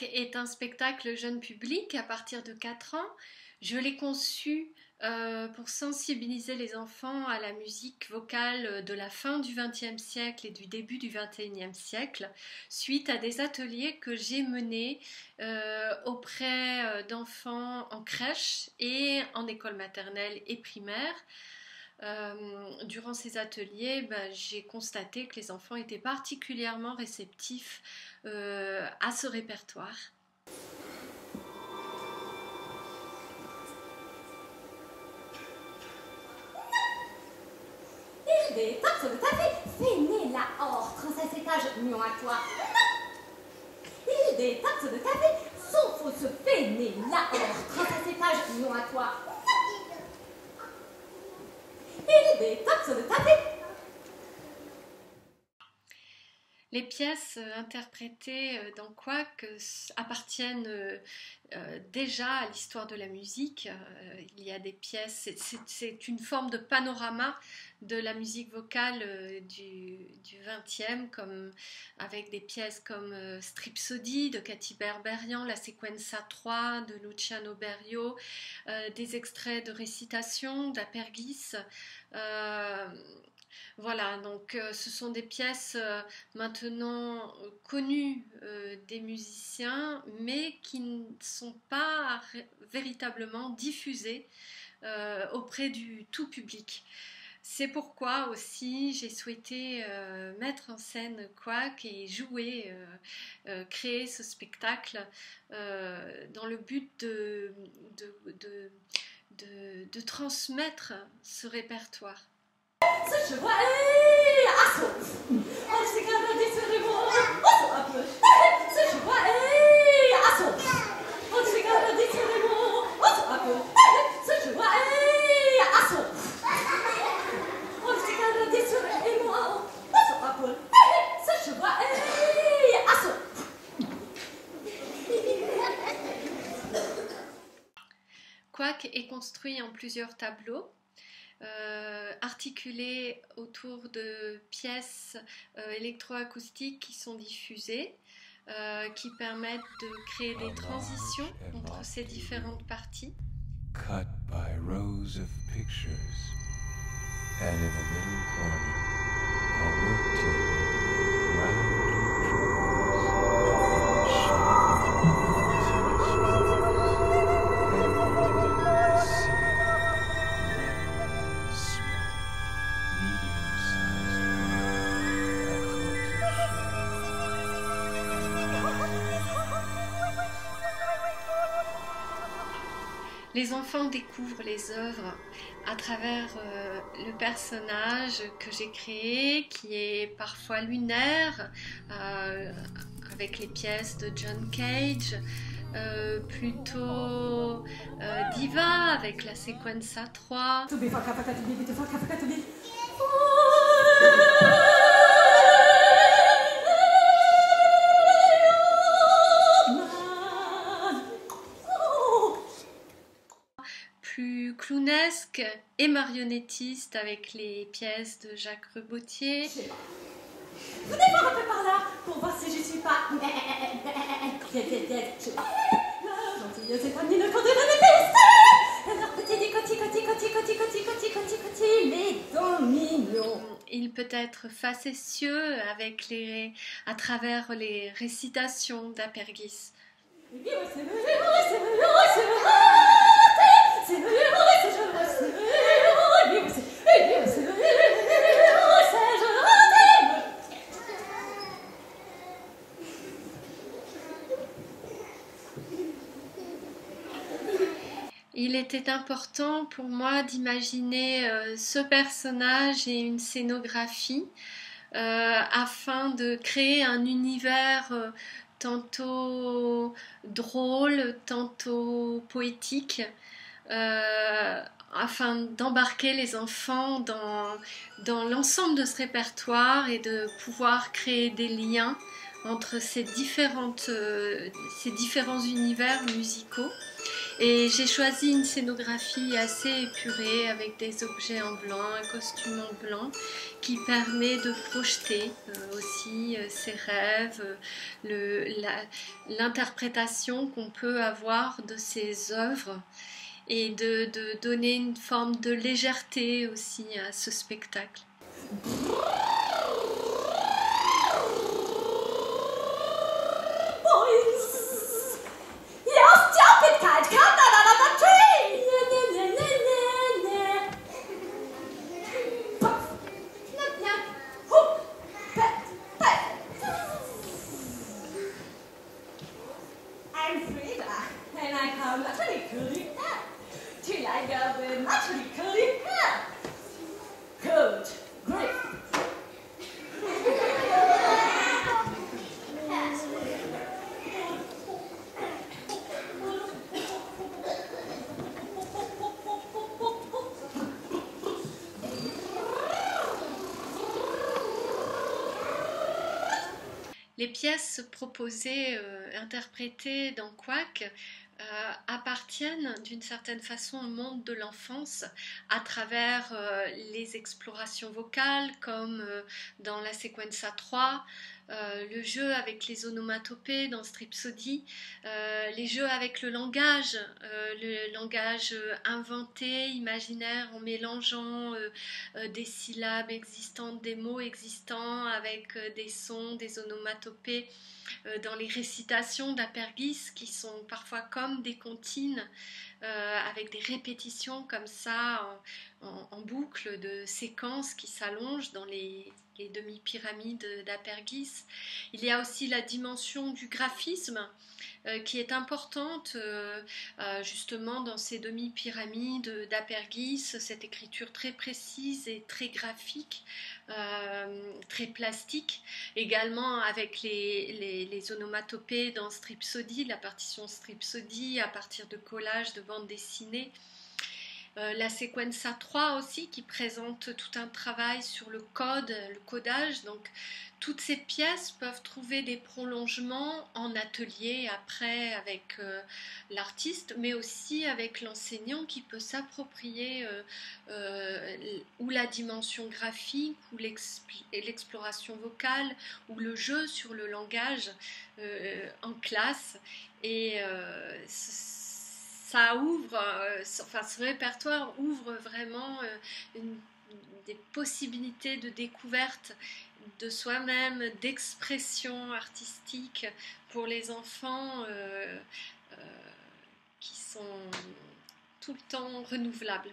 Quack est un spectacle jeune public à partir de 4 ans. Je l'ai conçu pour sensibiliser les enfants à la musique vocale de la fin du XXe siècle et du début du XXIe siècle, suite à des ateliers que j'ai menés auprès d'enfants en crèche et en école maternelle et primaire. Durant ces ateliers, j'ai constaté que les enfants étaient particulièrement réceptifs à ce répertoire. Des tasses de café, fais-né la hors, 36 étages, mion à toi. Il des tasses de café, son fausse fais-né la hors, 36 étages, mion à toi. Il des tasses de café. Les pièces interprétées dans Quack appartiennent déjà à l'histoire de la musique. Il y a des pièces, c'est une forme de panorama de la musique vocale du XXe, avec des pièces comme Stripsody de Katy Berberian, la Sequenza 3 de Luciano Berio, des extraits de récitation d'Aperghis. Voilà, donc ce sont des pièces maintenant connues des musiciens, mais qui ne sont pas véritablement diffusées auprès du tout public. C'est pourquoi aussi j'ai souhaité mettre en scène Quack et jouer, créer ce spectacle dans le but de transmettre ce répertoire. Ce cheval est assaut. On s'est gardé sur le bon. Un peu. Ce cheval est assaut. On s'est gardé sur le bon. Un peu. Ce cheval est assaut. On s'est gardé sur le bon. Un peu. Ce cheval est assaut. Quack est construit en plusieurs tableaux. Articulés autour de pièces électroacoustiques qui sont diffusées, qui permettent de créer des transitions entre ces différentes parties. Cut by rows of pictures, and in the middle corner, a work table round with drawers in the shape of Les enfants découvrent les œuvres à travers le personnage que j'ai créé, qui est parfois lunaire, avec les pièces de John Cage, plutôt diva avec la Sequenza 3. Plus clownesque et marionnettiste avec les pièces de Jacques Rebautier. Venez voir un peu par là pour voir si je suis pas. Gentilleuse et famille ne conduira les pistes. Alors petit, les dents mignons. Il peut être facétieux à travers les récitations d'Aperghis. Il était important pour moi d'imaginer ce personnage et une scénographie afin de créer un univers tantôt drôle, tantôt poétique, afin d'embarquer les enfants dans l'ensemble de ce répertoire et de pouvoir créer des liens entre ces différents univers musicaux Et j'ai choisi une scénographie assez épurée avec des objets en blanc, un costume en blanc qui permet de projeter aussi ses rêves, l'interprétation qu'on peut avoir de ses œuvres et de donner une forme de légèreté aussi à ce spectacle. Les pièces proposées, interprétées dans Quack appartiennent d'une certaine façon au monde de l'enfance à travers les explorations vocales comme dans la Sequenza 3, le jeu avec les onomatopées dans Stripsody, les jeux avec le langage inventé, imaginaire, en mélangeant des syllabes existantes, des mots existants avec des sons, des onomatopées, dans les récitations d'Apergis qui sont parfois comme des comptines avec des répétitions comme ça en boucle de séquences qui s'allongent dans les demi-pyramides d'Apergis. Il y a aussi la dimension du graphisme qui est importante justement dans ces demi-pyramides d'Apergis, cette écriture très précise et très graphique, très plastique, également avec les onomatopées dans Stripsody, la partition Stripsody à partir de collages de bandes dessinées. La Sequenza 3 aussi qui présente tout un travail sur le codage, donc toutes ces pièces peuvent trouver des prolongements en atelier après avec l'artiste, mais aussi avec l'enseignant qui peut s'approprier ou la dimension graphique, ou l'exploration vocale, ou le jeu sur le langage en classe. Et ça ouvre, ce répertoire ouvre vraiment des possibilités de découverte de soi-même, d'expression artistique pour les enfants qui sont tout le temps renouvelables.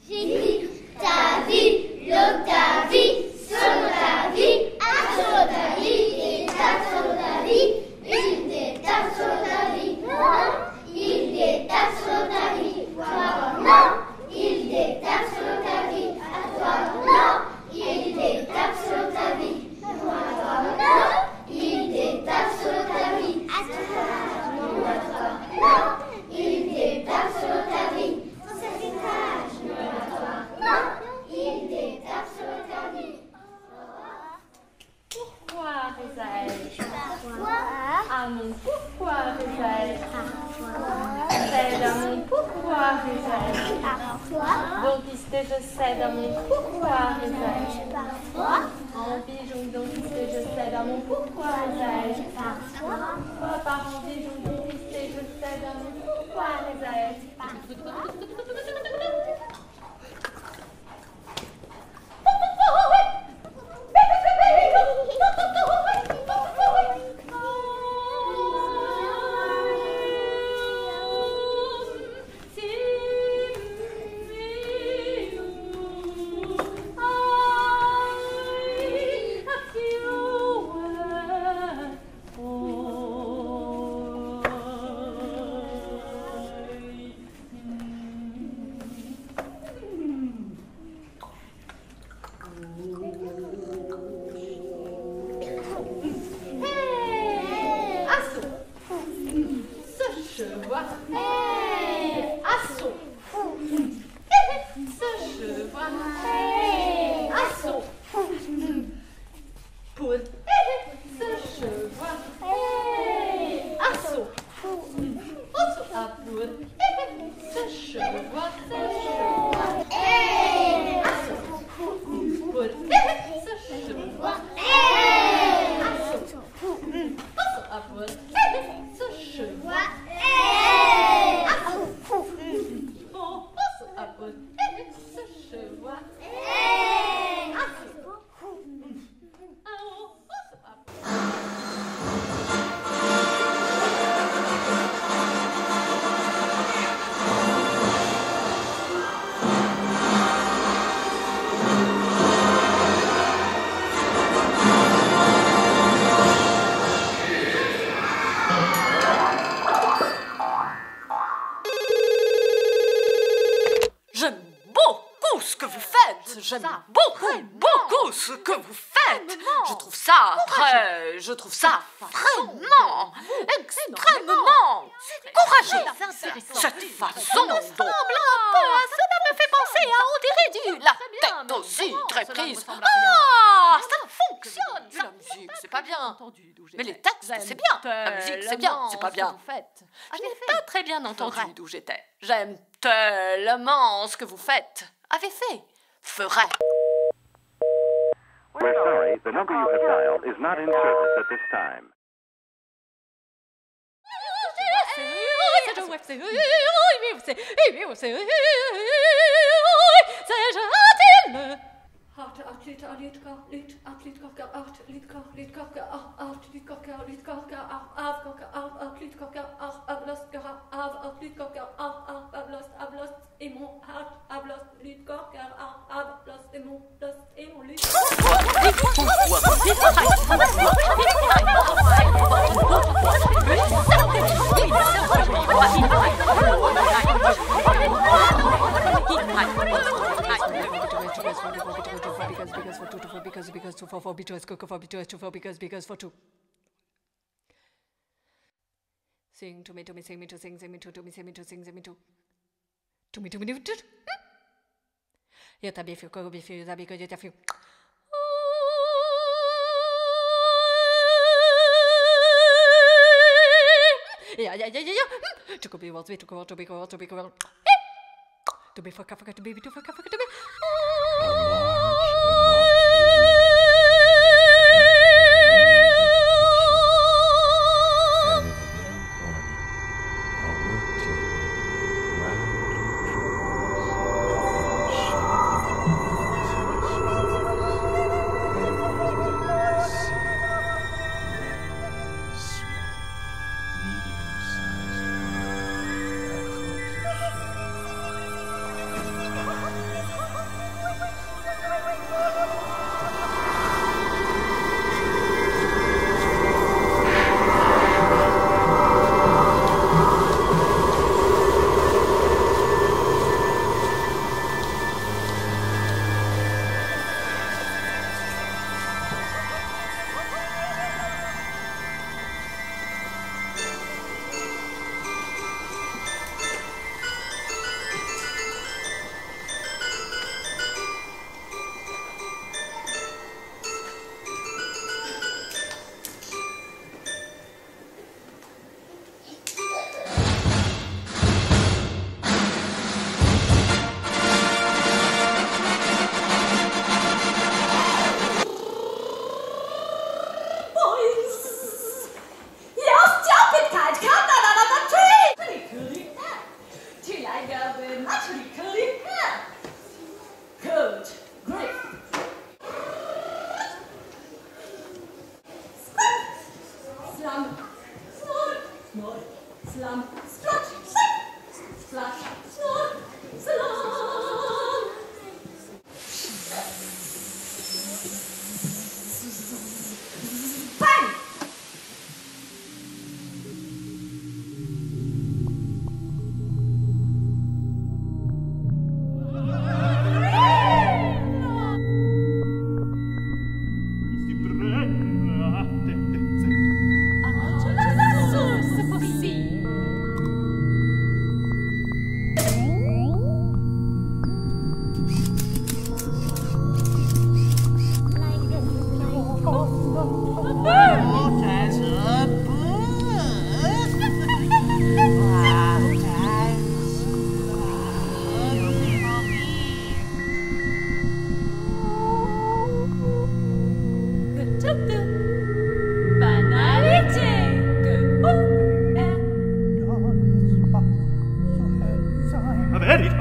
J'ai ta vie, ta vie, solo ta vie, solo ta vie, et solo ta vie, il détape solo ta vie, il détape solo ta vie, toi non, il détape solo ta vie, à toi non, il détape solo ta vie, moi toi non, il détape solo ta vie, à toi non, à toi non, il détape solo ta vie, dans cet étage, non, à toi non, il détape solo ta vie. Pourquoi, Rézaël? Ah mon pourquoi, Rézaël? Cède à mon pourquoi, Rézaël? Donc je cède à mon pourquoi, Rézaël? En pigeon, donc je cède à mon pourquoi, Rézaël? Par en pigeon, donc je cède à mon pourquoi, Rézaël? Apple. Ce cheval, J'aime beaucoup ce que vous faites. Je trouve ça vraiment, extrêmement courageux. Cette façon dont cela me fait penser à on dirait la tête aussi très prise. Ah, ça fonctionne. La musique, c'est pas bien. Mais les textes, c'est bien. La musique, c'est bien. C'est pas bien. Je n'ai pas très bien entendu d'où j'étais. J'aime tellement ce que vous faites. Avez fait. Ferait. We're sorry, the number you have dialed is not in service at this time. Sing to me, sing me to sing me to me, sing me to sing me to me to. Yata bifu ko bifu zabi ko yata fiu. Yeah. To be what to be. To be fuck to be to fuck to be. ready.